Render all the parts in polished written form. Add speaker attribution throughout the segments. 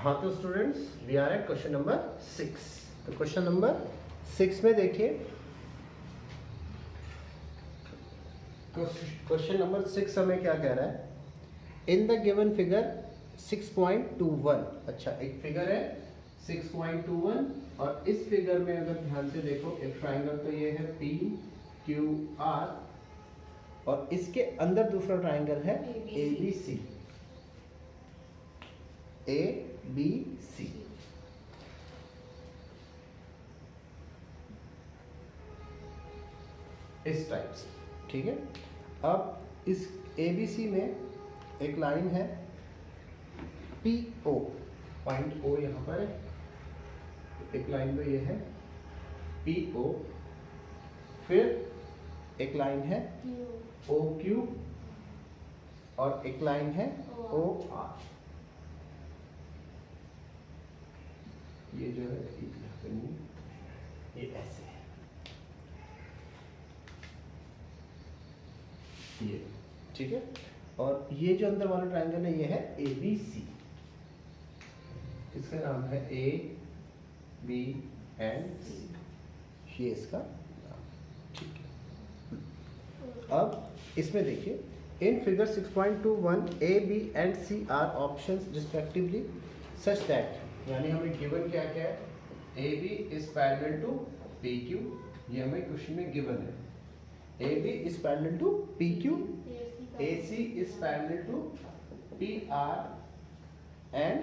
Speaker 1: हाँ तो students we are at question number 6। तो क्वेश्चन नंबर 6 में देखिए, क्वेश्चन नंबर 6 हमें क्या कह रहा है, इन द गिवन फिगर 6.21। अच्छा, एक फिगर है 6.21 और इस फिगर में अगर ध्यान से देखो एक ट्राइंगल तो ये है पी क्यू आर और इसके अंदर दूसरा ट्राइंगल है A B C. A B C इस टाइप से, ठीक है। अब इस ए बी सी में एक लाइन है पी ओ, पॉइंट ओ यहाँ पर है, एक लाइन तो ये है पी ओ, फिर एक लाइन है ओ क्यू और एक लाइन है ओ आर। ये जो है ये ऐसे है, ये ठीक है। और ये जो अंदर वाला ट्राइंगल है ये है ए बी सी, इसका नाम है ए बी एंड सी, ये इसका नाम, ठीक है। अब इसमें देखिए, in figure 6.21 A B and C are options respectively such that, यानी हमें गिवन क्या क्या है, A B is parallel to P Q, ये हमें क्वेश्चन में गिवन है। A B is parallel to P Q, A C is parallel to P R and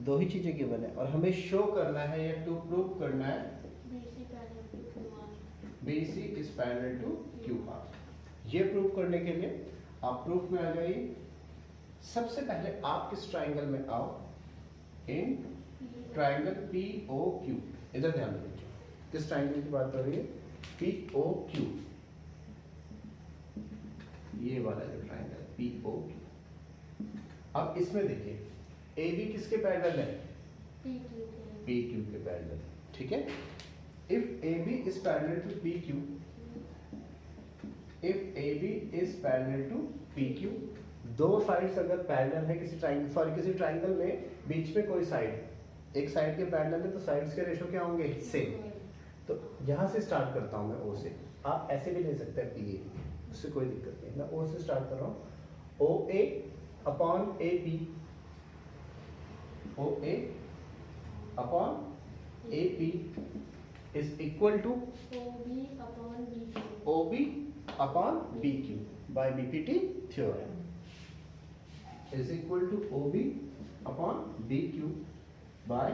Speaker 1: दो ही चीजें गिवन है और हमें शो करना है या टू प्रूव करना है B C is parallel to Q R. ये प्रूव करने के लिए आप प्रूफ में आ जाइए। सबसे पहले आप किस ट्राइंगल में आओ, in triangle P O Q. इधर ध्यान दीजिए, किस ट्राइंगल की बात हो रही है, पी ओ क्यू, ये वाला जो ट्राइंगल पी ओ क्यू। अब इसमें देखिए ए बी किसके पैरेलल है, पी क्यू के पैरेलल, ठीक है। If A B is parallel to P Q, if A B is parallel to P Q, दो साइड्स अगर पैरेलल है किसी ट्राइंगल, सॉरी किसी ट्राइंगल में बीच में कोई साइड, एक साइड के पैरेलल है तो साइड्स के रेशो क्या होंगे, सेम। तो यहां से स्टार्ट करता हूं मैं ओ से, आप ऐसे भी ले सकते हैं पी ए, उससे कोई दिक्कत नहीं। मैं ओ से स्टार्ट कर रहा हूं, O A upon A P, O A upon A P is equal to O B upon B Q by BPT theorem, is equal to OB upon BQ by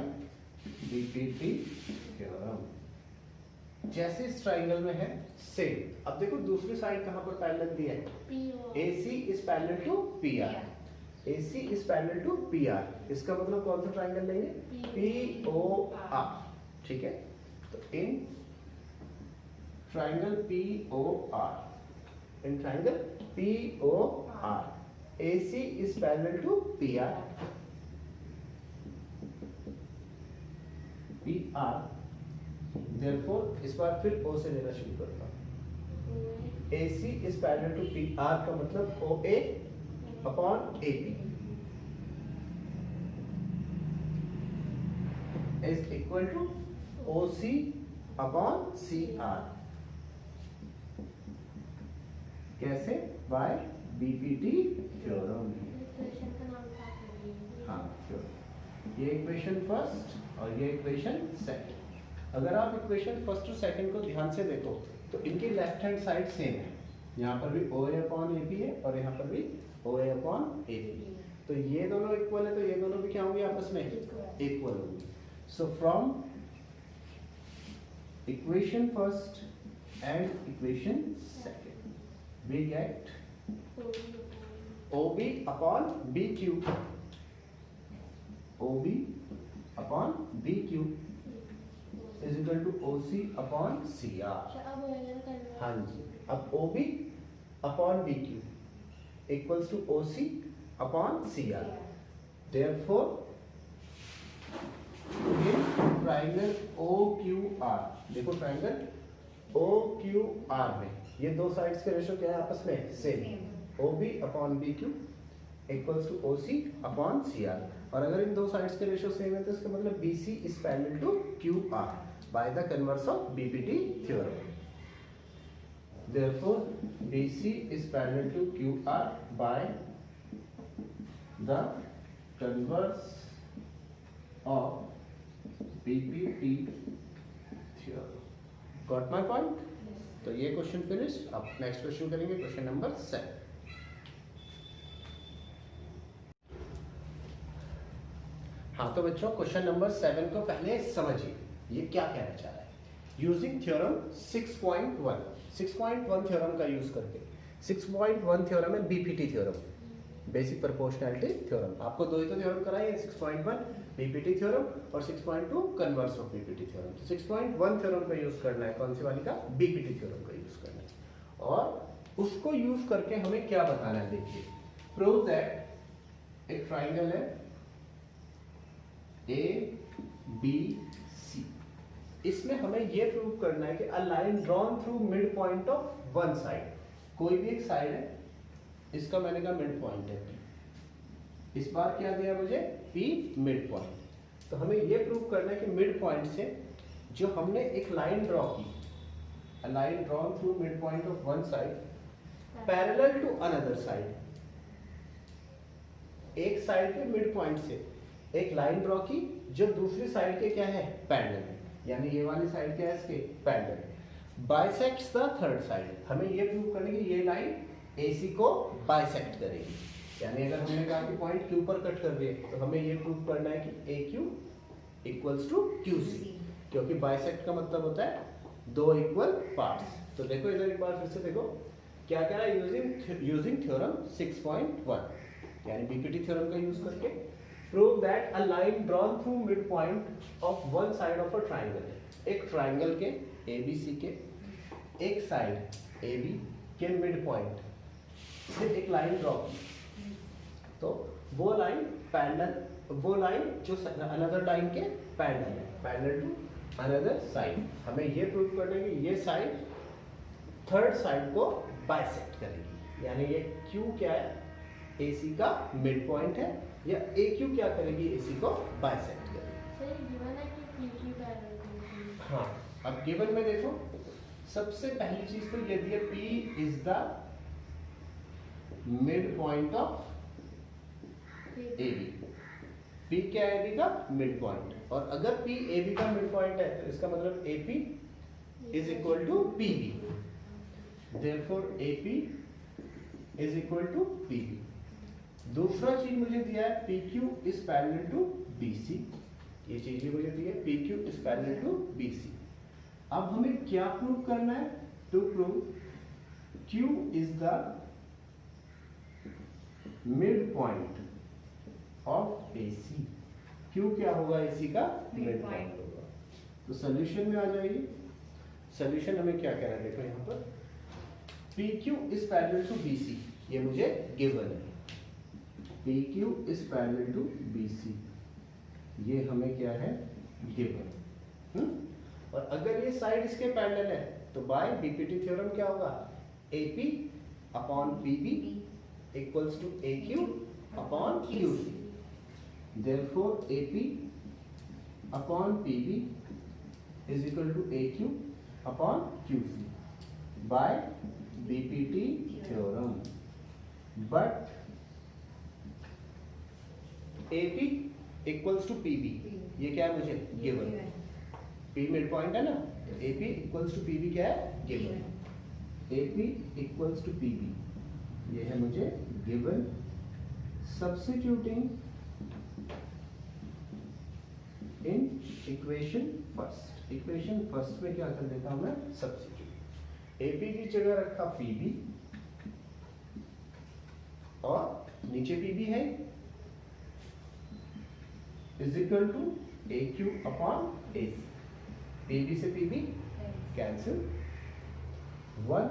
Speaker 1: BPT theorem। जैसे इस triangle में है same. अब देखो दूसरी side कहां पर parallel दी है, AC is parallel to PR, AC is parallel to PR, इसका मतलब कौन सा ट्राइंगल लेंगे, POR, ठीक है। तो in triangle POR, in triangle POR AC is parallel to PR, PR, therefore इस बार फिर O से लेना शुरू करता हूँ। AC is parallel to PR का मतलब OA upon AP is equal to OC upon CR। कैसे, बाय बीपीटी थ्योरम। हाँ थ्योरम, ये इक्वेशन फर्स्ट और ये इक्वेशन सेकंड। अगर आप इक्वेशन फर्स्ट और सेकंड को ध्यान से देखो तो इनकी लेफ्ट हैंड साइड सेम है, यहाँ पर भी ओ ए अपॉन ए पी है और यहाँ पर भी ओ ए अपॉन ए पी, तो ये दोनों इक्वल है तो ये दोनों भी क्या होंगे, आपस में इक्वल होंगे। So from equation first and equation second we get OB upon BQ, OB upon BQ is equal to OC upon CR। हाँ जी, अब OB upon BQ equals to OC upon CR। Therefore, in triangle OQR, देखो triangle OQR में ये दो sides के ratio क्या है, आपस में same, OB upon BQ equals to OC upon CR। और अगर इन दो साइड्स के रेशियो सेम है तो इसका मतलब BC is parallel to QR by the converse of BPT theorem. Therefore, BC is parallel to QR by the converse of BPT theorem. Got my point? तो ये क्वेश्चन फिनिश। अब next question करेंगे, question number 7। हाँ तो बच्चों question number 7 को पहले समझिए ये क्या कहना चाह रहा है। यूजिंग थ्योरम 6.1 थ्योरम का यूज करके, 6.1 थ्योरम है BPT theorem, basic proportionality theorem. आपको दो ही तो थ्योरम कराए हैं, 6.1 बीपीटी थ्योरम और 6.2 कन्वर्स ऑफ बीपीटी थ्योरम। तो 6.1 थ्योरम का यूज करना है, कौन सी वाली का? बीपीटी थ्योरम का यूज करना है। और उसको यूज करके हमें क्या बताना है, देखिए प्रूव दैट एक ट्राइंगल है ABC, इसमें हमें यह प्रूव करना है कि अ line drawn through mid point of one side, कोई भी एक साइड है, इसका मैंने कहा मिड पॉइंट है P। इस बार क्या दिया मुझे? P mid point. तो हमें यह प्रूव करना है कि मिड पॉइंट से जो हमने एक लाइन ड्रॉ की, a line drawn through mid point of one side parallel to another side, एक साइड के मिड पॉइंट से एक लाइन ड्रॉ की जो दूसरी साइड के क्या है? पैरेलल है, यानी ये वाली साइड क्या है इसके? Parallel. Bisects the third side, हमें ये प्रूव करना है कि ये लाइन AC को बाइसेक्ट करेगी, यानी अगर हमने कहा कि पॉइंट Q पर कट कर रही है तो हमें ये प्रूव करना है कि AQ इक्वल्स टू QC, क्योंकि बाइसेक्ट का मतलब होता है दो इक्वल पार्ट्स। तो देखो इधर एक बार फिर से देखो क्या कह रहा है, यूजिंग थ्योरम 6.1 यानी बीपीटी थ्योरम का यूज करके prove that a line drawn through mid point of one side of a triangle, एक ट्राइंगल के ABC के एक साइड AB के मिड पॉइंट से एक लाइन ड्रॉ की, तो वो लाइन पैरेलल, वो लाइन जो अनदर लाइन के पैरेलल है, पैरेलल टू अनदर साइड। हमें ये प्रूव करना है कि ये साइड थर्ड साइड को बाइसेक्ट करेगी, यानी ये Q क्या है? AC का मिड पॉइंट है, या AQ क्या करेगी? AC को बाइसेक्ट करेगी।
Speaker 2: सर गिवन है कि PQ पैरेलल।
Speaker 1: हाँ, अब गिवन में देखो सबसे पहली चीज तो ये दिया P is the mid point of AB। P क्या है? AB का मिड पॉइंट, और अगर P AB का मिड पॉइंट है तो इसका मतलब AP is equal to PB। Therefore AP is equal to PB। दूसरा चीज मुझे दिया है PQ is parallel to BC, ये चीज भी मुझे दी है PQ is parallel to BC। अब हमें क्या प्रूव करना है? To prove Q is the mid point of AC। Q क्या होगा? AC का मिड पॉइंट होगा। तो सॉल्यूशन में आ जाइए, सॉल्यूशन हमें क्या कह रहा है, देखो यहाँ पर PQ is parallel to BC, ये मुझे गिवन है। PQ is parallel to BC, ये हमें क्या है? गिवन। और अगर ये साइड इसके पैरेलल है तो बाय बीपीटी थ्योरम क्या होगा? AP upon PB equals to AQ upon QC। Therefore AP upon PB is equal to AQ upon QC by BPT theorem. But AP equals to PB, ये क्या है मुझे? Given. P mid point है ना, तो AP equals to PB क्या है? Given. AP equals to PB, ये है मुझे given. Substituting in equation first, equation first में क्या कर देता हूं मैं? सब्स्टिट्यूट। AP की जगह रखा PB और नीचे PB है, is equal to AQ upon AC। PB से PB cancel, 1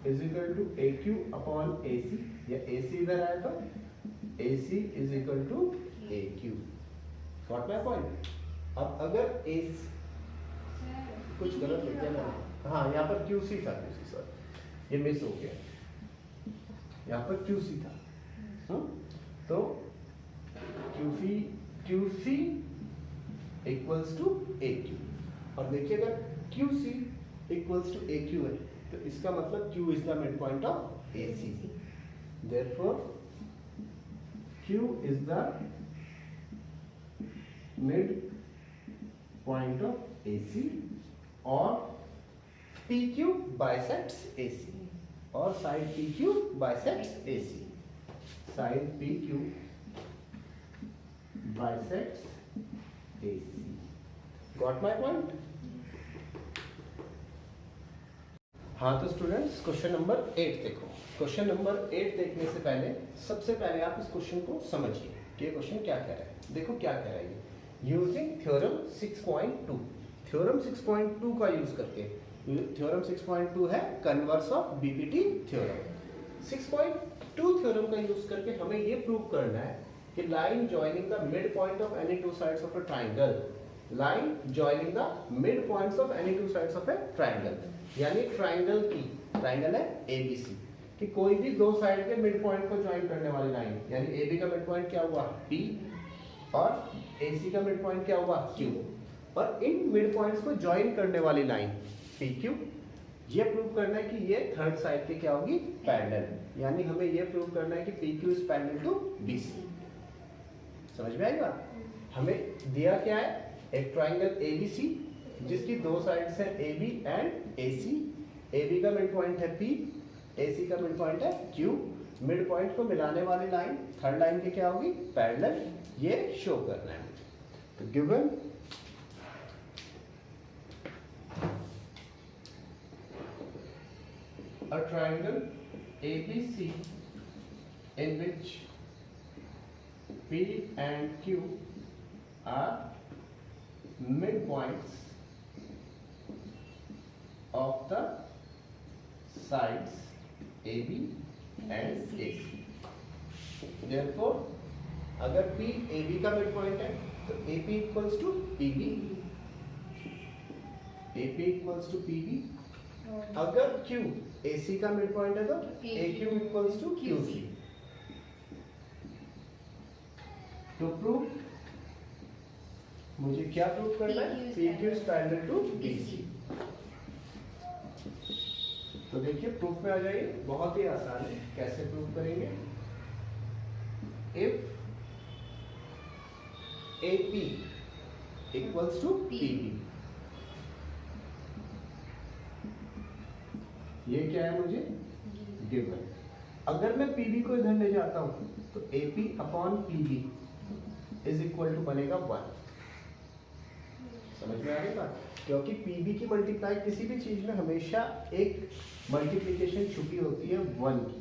Speaker 1: is equal to AQ upon AC, या AC इधर आया तो AC is equal to AQ। Got my point? अब अगर AC कुछ गलत लिख दिया ना, हाँ यहाँ पर QC था, QC सॉरी ये मिस हो गया, यहाँ पर QC था। तो QC QC equals to AQ। और देखिए अगर QC इक्वल्स टू AQ है तो इसका मतलब Q is the mid point of AC। Therefore Q is the mid point of AC or PQ bisects AC or side PQ bisects AC. Side PQ bisects AC. Got my point? हाँ तो students question number 8 देखो। Question number 8 देखने से पहले सबसे पहले आप इस क्वेश्चन को समझिए कि ये क्वेश्चन क्या कह रहा है। देखो क्या कह रहा है ये, यूजिंग थ्योरम 6.2। थ्योरम 6.2 का यूज करके, थ्योरम 6.2 है converse of BPT theorem. 6.2 theorem का यूज करके हमें ये प्रूव करना है कि line joining the mid point of any two sides of a triangle, line joining the mid points of any two sides of A triangle, यानी triangle की, triangle है एबीसी कि कोई भी दो साइड के मिड पॉइंट को ज्वाइन करने वाली लाइन, यानी एबी का मिड पॉइंट क्या हुआ P और AC का मिड पॉइंट क्या हुआ Q, और इन मिड पॉइंट्स को ज्वाइन करने वाली लाइन PQ, ये प्रूव करना है कि ये थर्ड साइड के क्या होगी, पैरेलल, यानी हमें ये प्रूव करना है कि PQ is parallel to BC। समझ में आएगा? हमें दिया क्या है, एक ट्राइंगल ABC जिसकी दो साइड्स हैं AB एंड AC। AB का मिड पॉइंट है P, AC का मिड पॉइंट है Q। मिड पॉइंट को मिलाने वाली लाइन थर्ड लाइन की क्या होगी, पैरेलल, ये शो करना है मुझे। तो given a triangle ABC in which P and Q are midpoints of the sides AB and AC. Therefore, अगर P AB का मिड पॉइंट है तो AP equals to PB, AP equals to PB। अगर Q AC का mid point है तो AQ equals to QC। To prove मुझे क्या प्रूव करना है, PQ is parallel to BC। तो देखिए प्रूफ में आ जाइए, बहुत ही आसान है, कैसे प्रूव करेंगे। If AP equals to PB, ये क्या है मुझे गिवन। अगर मैं PB को इधर ले जाता हूं तो AP upon PB is equal to बनेगा 1। समझ में आ रही बात? क्योंकि PB की मल्टीप्लाई किसी भी चीज में हमेशा एक मल्टीप्लिकेशन छुपी होती है 1 की।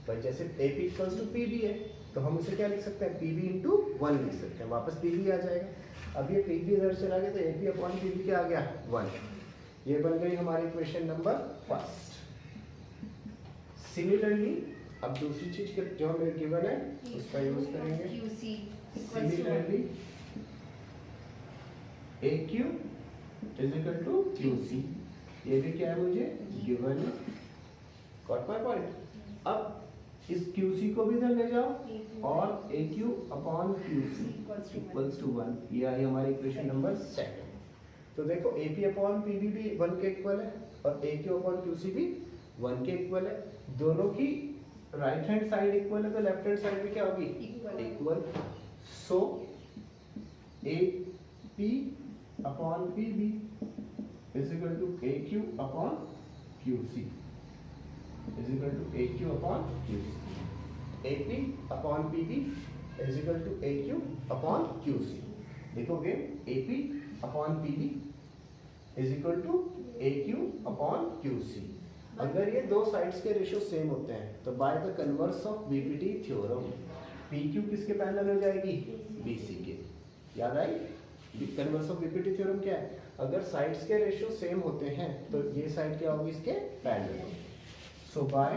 Speaker 1: भाई जैसे AP इक्वल्स टू PB है तो हम उसे क्या लिख सकते हैं, PB इंटू 1 लिख सकते हैं, वापस PB आ जाएगा। अब ये PB इधर चला गया तो AP अपॉन PB क्या आ गया 1। ये बन गई हमारी इक्वेशन नंबर फर्स्ट। सिमिलरली अब दूसरी चीज के जो हमें गिवन है उसका यूज करेंगे। Similarly AQ is equal to QC, ये भी क्या है मुझे गिवन है। Got my point? अब इस QC को भी इधर ले जाओ और AQ upon QC equals to 1, ये आई हमारी इक्वेशन नंबर सेकंड। तो देखो AP अपॉन PB भी 1 के इक्वल है और AQ अपॉन QC भी 1 के इक्वल है। दोनों की राइट हैंड साइड इक्वल है तो लेफ्ट हैंड साइड भी क्या होगी, equal. So AP upon PB is equal to AQ upon QC is equal to AQ upon QC। AP upon PB is equal to AQ upon QC। देखोगे AP upon PB is equal to AQ upon QC। अगर ये दो sides के ratio same होते हैं तो bye the converse of BPT theorem PQ किसके parallel हो जाएगी, BC के। याद आई? कन्वर्स ऑफ बीपीटी थ्योरम क्या है, अगर साइड्स के रेशियो सेम होते हैं तो ये साइड क्या होगी, इसके parallel. So bye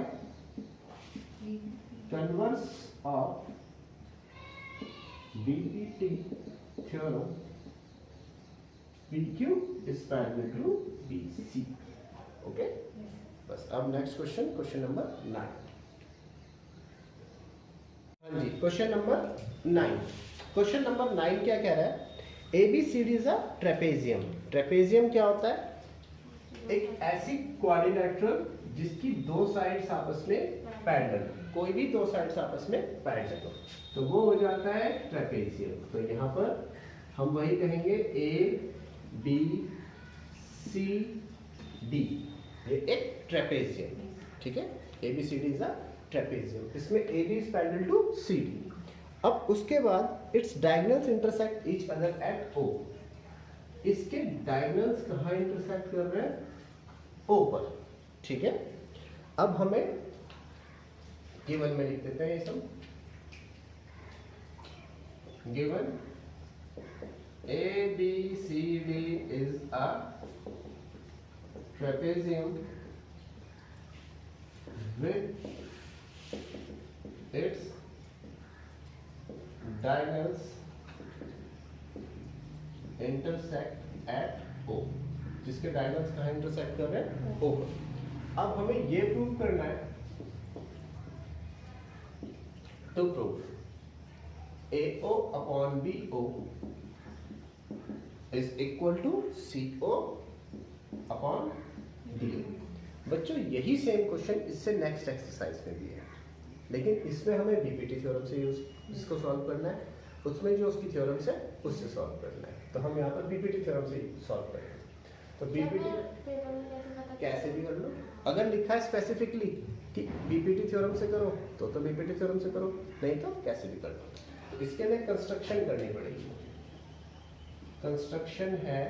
Speaker 1: converse of BPT theorem PQ is parallel to BC. Okay, बस अब नेक्स्ट क्वेश्चन, क्वेश्चन नंबर 9। हाँ क्वेश्चन नंबर 9। क्वेश्चन नंबर 9 क्या कह रहा है? ABCD is a trapezium. Trapezium क्या होता है? एक ऐसी क्वाड्रिलेटरल जिसकी दो साइड्स आपस में पैरेलल, कोई भी दो साइड्स आपस में पैरेलल हो तो वो हो जाता है ट्रेपेजियम। तो यहाँ पर हम वही कहेंगे ABCD, ये एक ट्रेपेजियम, ठीक है। ABCD इज अ ट्रेपेजियम, इसमें AB is parallel to CD। अब उसके बाद its diagonals intersect each other at O। इसके डायगोनल्स कहाँ इंटरसेक्ट कर रहे हैं? O पर, ठीक है। अब हमें गिवन में लिख देते हैं ये सब। Given ABCD is a trapezium with its diagonals intersect at O। जिसके डायगोनल्स कहाँ इंटरसेक्ट कर रहे हैं? O पर। अब हमें ये प्रूव करना है, to prove AO upon BO is equal to CO upon DO। बच्चों यही सेम क्वेश्चन इससे नेक्स्ट एक्सरसाइज में भी है, लेकिन इसमें हमें बीपीटी थ्योरम से यूज इसको सॉल्व करना है, उसमें जो उसकी थ्योरम्स है उससे सॉल्व करना है। तो हम यहाँ पर बीपीटी थ्योरम से सॉल्व करेंगे। तो बीपीटी कैसे भी कर लो, अगर लिखा है स्पेसिफिकली कि बीपीटी थ्योरम से करो तो बीपीटी थ्योरम से करो, नहीं तो कैसे भी कर लो। इसके लिए कंस्ट्रक्शन करनी पड़ेगी। कंस्ट्रक्शन है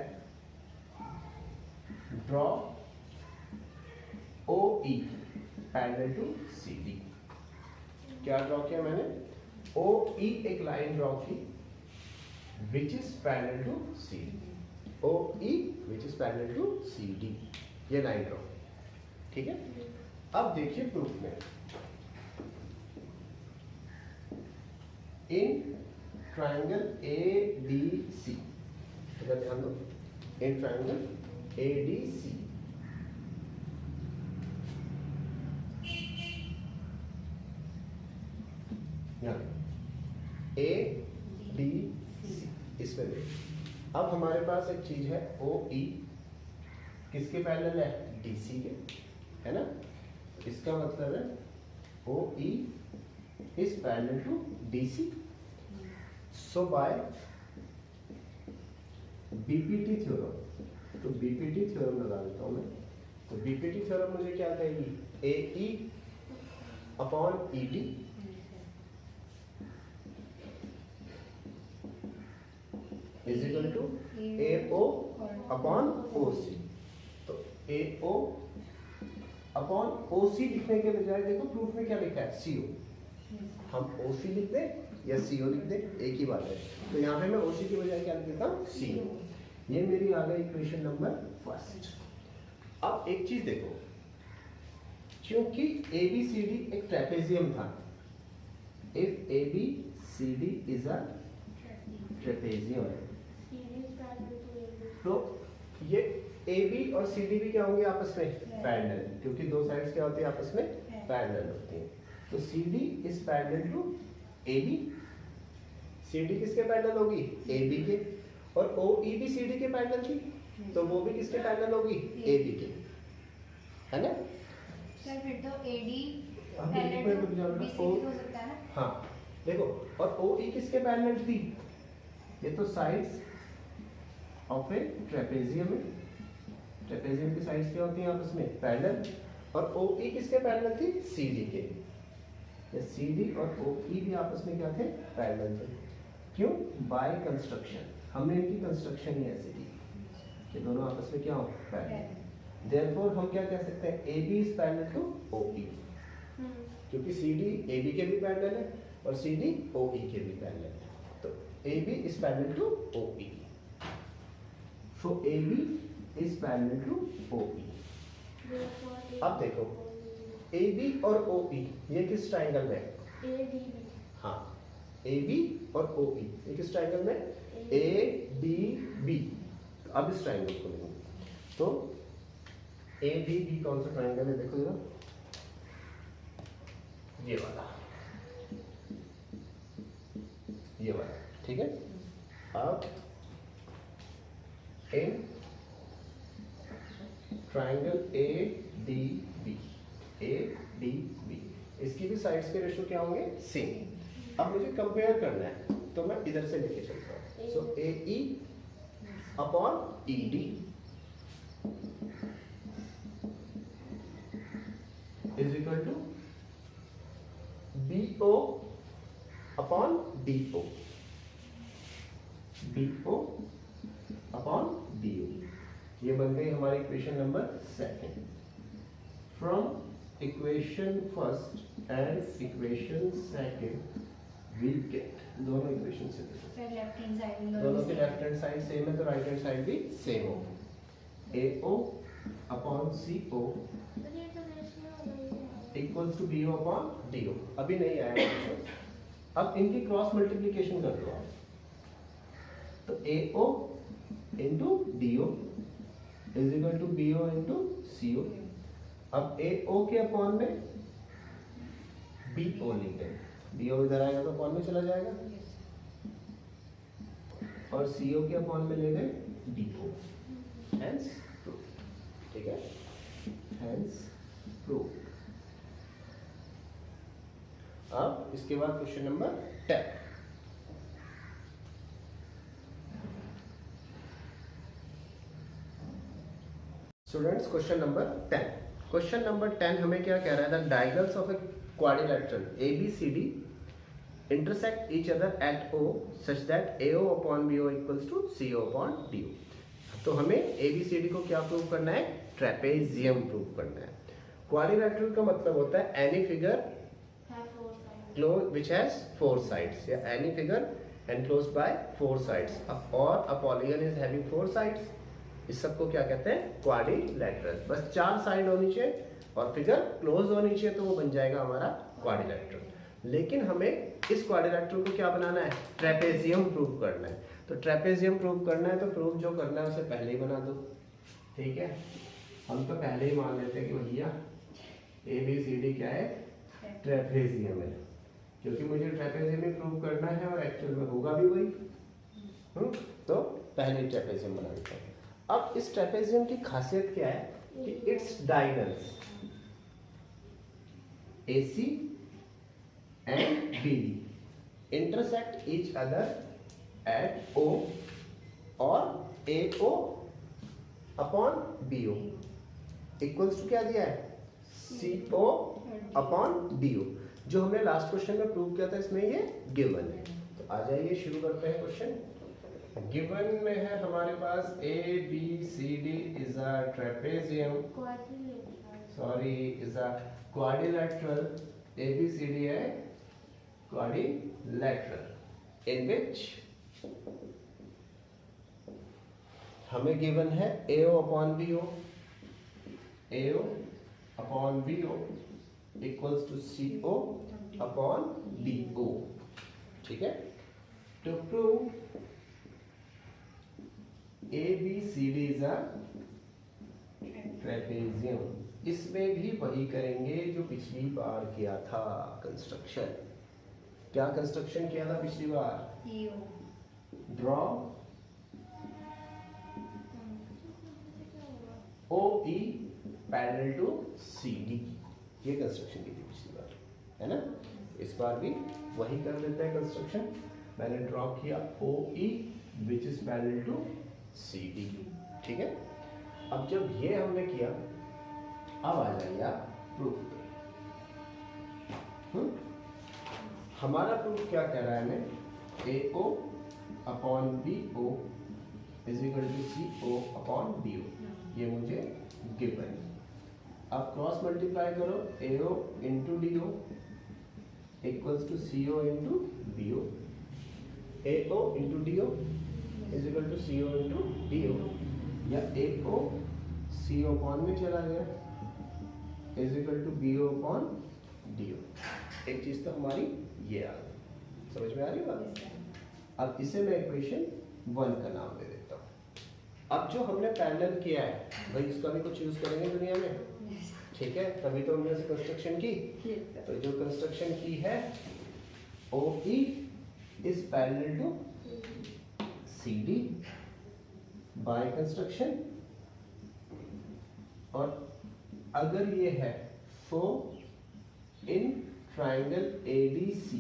Speaker 1: draw OE parallel to CD। क्या ड्रॉ किया मैंने? OE एक लाइन ड्रॉ की which is parallel to CD। OE which is parallel to CD, ये लाइन ड्रॉ, ठीक है। अब देखिए प्रूफ में, इन ट्रायंगल ADC, अगर ध्यान दो, इन ट्रायंगल ADC ADC, इसमें देखिए अब हमारे पास एक चीज है OE, किसके पैरेलल है? DC के, है ना। इसका मतलब है OE is parallel to DC। So by BPT theorem, तो बीपीटी थ्योरम लगा देता हूं मैं। तो बीपीटी थ्योरम मुझे क्या कहेगी? AE upon ED is equal to AO upon OC। तो AO अपॉन OC लिखने के बजाय देखो प्रूफ में क्या लिखा है? CO। हम OC लिख दें या CO लिख दें, एक ही बात है। तो यहाँ पे मैं OC की बजाय क्या लिख देता हूँ? CO। ये मेरी आ गई इक्वेशन नंबर फर्स्ट। अब एक चीज देखो, क्योंकि ABCD एक ट्रेपेजियम था, if ABCD is a trapezium, तो ये AB और CD भी क्या होंगे आपस में? पैरेलल, क्योंकि दो साइड्स क्या होती है आपस में? पैरेलल होती हैं। तो CD is parallel to AB। CD किसके पैरेलल होगी? AB के। और OE भी CD के पैरेलल थी, तो वो भी किसके पैरेलल होगी? AB के, है ना।
Speaker 3: सर फिर तो AD
Speaker 1: हम
Speaker 3: पैरेलल टू BC हो सकता है ना।
Speaker 1: हाँ देखो, और OE किसके पैरेलल थी? ये तो साइड्स ऑफ ए ट्रेपेजियम है। ट्रेपेजियम की साइड्स क्या होती हैं आपस में? पैरेलल। और OE किसके पैरेलल थी? CD के। या CD और OE भी आपस में क्या थे? पैरेलल थे। क्यों? बाय कंस्ट्रक्शन, हमने इनकी कंस्ट्रक्शन ही ऐसे की कि दोनों आपस में क्या हो? पैरेलल। देयरफॉर हम क्या कह सकते हैं? AB is parallel to OE, क्योंकि CD AB के भी पैरेलल है और CD OE के भी पैरेलल है। तो AB is parallel to OE। So AB is parallel to OE। अब देखो AB और OE ये किस ट्राइंगल में? हाँ, AB और OE ये किस ट्राइंगल में? ADB। अब इस ट्राइंगल को लेंगे, तो ADB कौन सा ट्राइंगल है? देखो जरा, ये वाला ये वाला, ठीक है। अब इन ट्राइंगल ADB, इसकी भी साइड्स के रेशियो क्या होंगे? सेम। अब मुझे कंपेयर करना है तो मैं इधर से लेके चलता हूँ। So AE upon ED is equal to BO upon DO, BO upon DO। ये बन गई हमारी equation number 2। From equation first and equation second we get, दोनों इक्वेशन से
Speaker 3: फिर लेफ्ट हैंड साइड
Speaker 1: दोनों की लेफ्ट हैंड साइड सेम है तो राइट हैंड साइड भी सेम होगी। AO अपॉन CO
Speaker 2: पर ये तो रेशियो हो गई है।
Speaker 1: Equals to BO upon DO। अभी नहीं आया क्वेश्चन। अब इनकी क्रॉस मल्टीप्लिकेशन कर दो आप, तो AO into DO is equal to BO into CO। अब AO के अपॉन में BO लिख दें, BO इधर आएगा तो अपॉन में चला जाएगा, और CO के अपॉन में ले दें DO। हेंस प्रूफ, ठीक है, हेंस प्रूफ। अब इसके बाद question number 10। Students question number 10। Question number 10 हमें क्या कह रहा है? The diagonals of a quadrilateral ABCD intersect each other at O such that AO upon BO equals to CO upon DO। तो हमें ABCD को क्या प्रूव करना है? ट्रेपेजियम प्रूव करना है। क्वाड्रिलेटरल का मतलब होता है any figure
Speaker 2: Have 4 sides.
Speaker 1: close which has 4 sides, या any figure enclosed by 4 sides, or a polygon is having 4 sides। इस सबको क्या कहते हैं? क्वाड्रिलेटरल। बस 4 साइड होनी चाहिए और फिगर क्लोज होनी चाहिए तो वो बन जाएगा हमारा क्वाड्रिलेटरल। लेकिन हमें इस क्वाड्रिलेटरल को क्या बनाना है? ट्रेपेजियम प्रूव करना है। तो ट्रेपेजियम प्रूव करना है तो प्रूव जो करना है उसे पहले ही बना दो, ठीक है। हम तो पहले ही मान लेते हैं कि भैया ABCD क्या है? ट्रेपेजियम है, क्योंकि मुझे ट्रेपेजियम ही प्रूव करना है और एक्चुअल में होगा भी वही। तो पहले ट्रेपेजियम बना देते हैं। अब इस ट्रेपेजियम की खासियत क्या है कि it's diagonals AC and BD intersect each other at O और AO upon BO equals to क्या दिया है? CO upon DO, जो हमने लास्ट क्वेश्चन में प्रूव किया था, इसमें ये गिवन है। तो आ जाइए शुरू करते हैं क्वेश्चन। गिवन में है हमारे पास ABCD is a trapezium,
Speaker 2: Quadrilateral.
Speaker 1: Sorry is a quadrilateral. ABCD है क्वाड्रिलेटरल इन विच हमें गिवन है AO upon BO, AO upon BO equals to CO upon DO, ठीक है। To prove ABCD is a trapezium, इसमें भी वही करेंगे जो पिछली बार किया था कंस्ट्रक्शन। क्या कंस्ट्रक्शन किया था पिछली बार? Draw OE parallel to CD, ये कंस्ट्रक्शन की थी पिछली बार, है ना। इस बार भी वही कर लेते हैं कंस्ट्रक्शन। मैंने ड्रॉ किया OE which is parallel to CD, ठीक है। अब जब ये हमने किया, अब आ जाइए आप प्रूफ पे। हमारा प्रूफ क्या कह रहा है हमें? AO upon BO is equal to CO upon DO, ये मुझे गिवन है। अब क्रॉस मल्टीप्लाई करो, AO into DO equals to CO into BO, AO into DO is equal to CO into DO, या AO CO अपॉन में चला गया is equal to BO upon DO। एक चीज तो हमारी ये आ गई, समझ में आ रही बात? अब इसे मैं इक्वेशन 1 का नाम दे देता हूँ। अब जो हमने पैरेलल किया है भाई, इसका भी कुछ यूज करेंगे दुनिया में, ठीक है। तभी तो हमने कंस्ट्रक्शन की। तो जो कंस्ट्रक्शन की है OE is parallel to C D by construction, और अगर ये है so in triangle ADC.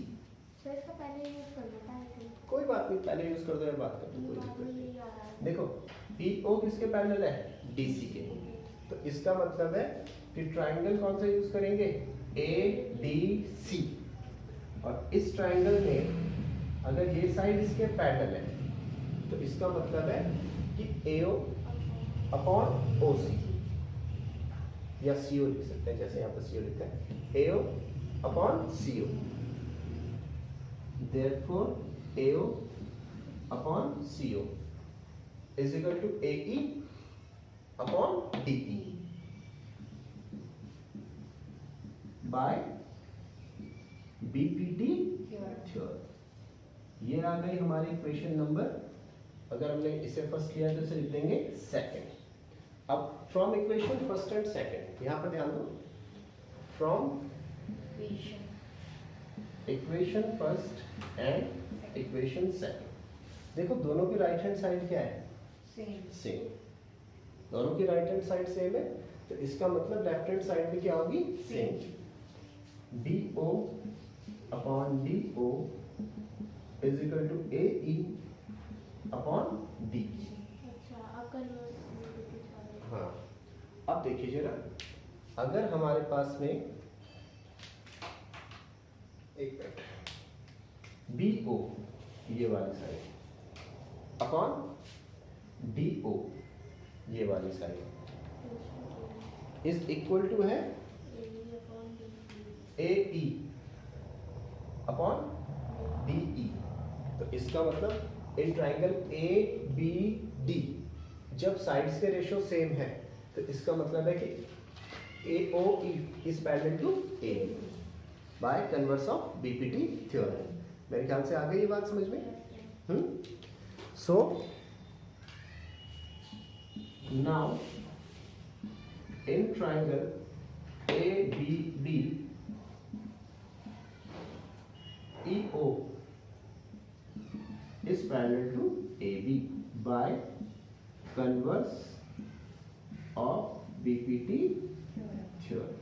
Speaker 2: Sir इसका पहले यूज करना था आई थिंक।
Speaker 1: कोई बात नहीं, पहले यूज कर दो या बात कर दो, कोई
Speaker 2: बाद
Speaker 1: दिक्कत
Speaker 2: में
Speaker 1: नहीं।
Speaker 2: ये याद आया।
Speaker 1: देखो PO किसके पैरेलल है, DC के, तो इसका मतलब है कि ट्राइंगल कौन सा यूज करेंगे, ADC, और इस ट्राइंगल में अगर ये साइड इसके पैरेलल है तो इसका मतलब है कि AO अपॉन OC, या CO लिख सकते हैं, जैसे यहाँ पर CO लिखा है, AO upon CO, therefore AO upon CO is equal to AE upon DE by BPT theorem। ये आ गई हमारी इक्वेशन नंबर, अगर हमने इसे फर्स्ट लिया तो इसे लिख देंगे सेकंड। अब from equation first and second, यहाँ पर ध्यान दो, from equation first and equation second, देखो दोनों की राइट हैंड साइड क्या है, सेम, दोनों की राइट हैंड साइड सेम है, तो इसका मतलब लेफ्ट हैंड साइड भी क्या होगी, same. DO upon DO is equal to AE upon DE।
Speaker 2: अच्छा अब कन्वर्स।
Speaker 1: हाँ, अब देखिए जरा, अगर हमारे पास में एक मिनट, BO ये वाली साइड अपॉन DO ये वाली साइड इज इक्वल टू है AE अपॉन DE, तो इसका मतलब इन ट्राइंगल ABD जब साइड्स के रेशियो सेम है तो इसका मतलब है कि AOE is parallel to AE by converse of BPT theorem. मेरे ख्याल से आ गई ये बात समझ में। So now in triangle ABD EO is parallel to AB by converse of BPT theorem।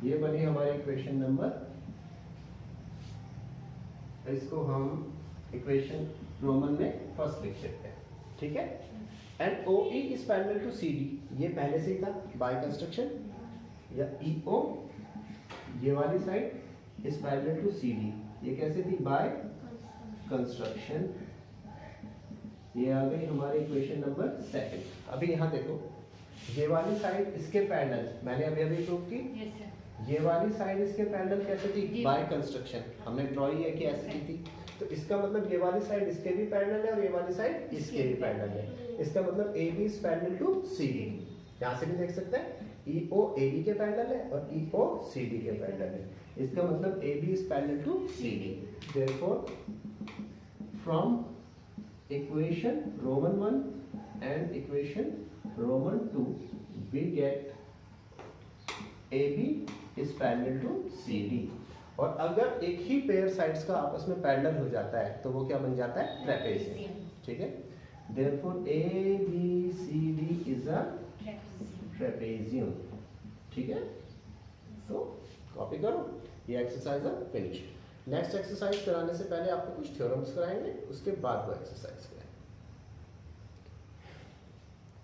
Speaker 1: ये बनी हमारी इक्वेशन नंबर, इसको हम इक्वेशन रोमन में फर्स्ट लिख देते हैं, ठीक है। And OE is parallel to CD, ये पहले से ही था बाय कंस्ट्रक्शन, या EO ये वाली side is parallel to CD, ये कैसे थी, बाय कंस्ट्रक्शन। ये आ गई हमारी इक्वेशन नंबर सेकंड। अभी यहाँ देखो, ये वाली साइड इसके पैरेलल, मैंने अभी अभी प्रूव की, ये वाली साइड इसके पैरेलल कैसे थी, बाय कंस्ट्रक्शन, हमने ड्रॉ ही है कि ऐसे की थी, तो इसका मतलब ये वाली साइड इसके भी पैरेलल है और ये वाली साइड इसके भी पैरेलल है, इसका मतलब AB is parallel to CD। यहाँ से भी देख सकते हैं EO AD के पैरेलल है और EO CD के पैरेलल है, इसका मतलब AB is parallel to CD। Therefore from equation Roman 1 and equation Roman 2 we get AB is parallel to CD, और अगर एक ही पेयर साइड्स का आपस में पैरेलल हो जाता है तो वो क्या बन जाता है, ट्रेपेजियम, ठीक है। Therefore ABCD is a trapezium, ठीक है। तो कॉपी करो, ये एक्सरसाइज है फिनिश। नेक्स्ट एक्सरसाइज कराने से पहले आपको कुछ थ्योरम्स कराएंगे, उसके बाद वो एक्सरसाइज कराएंगे।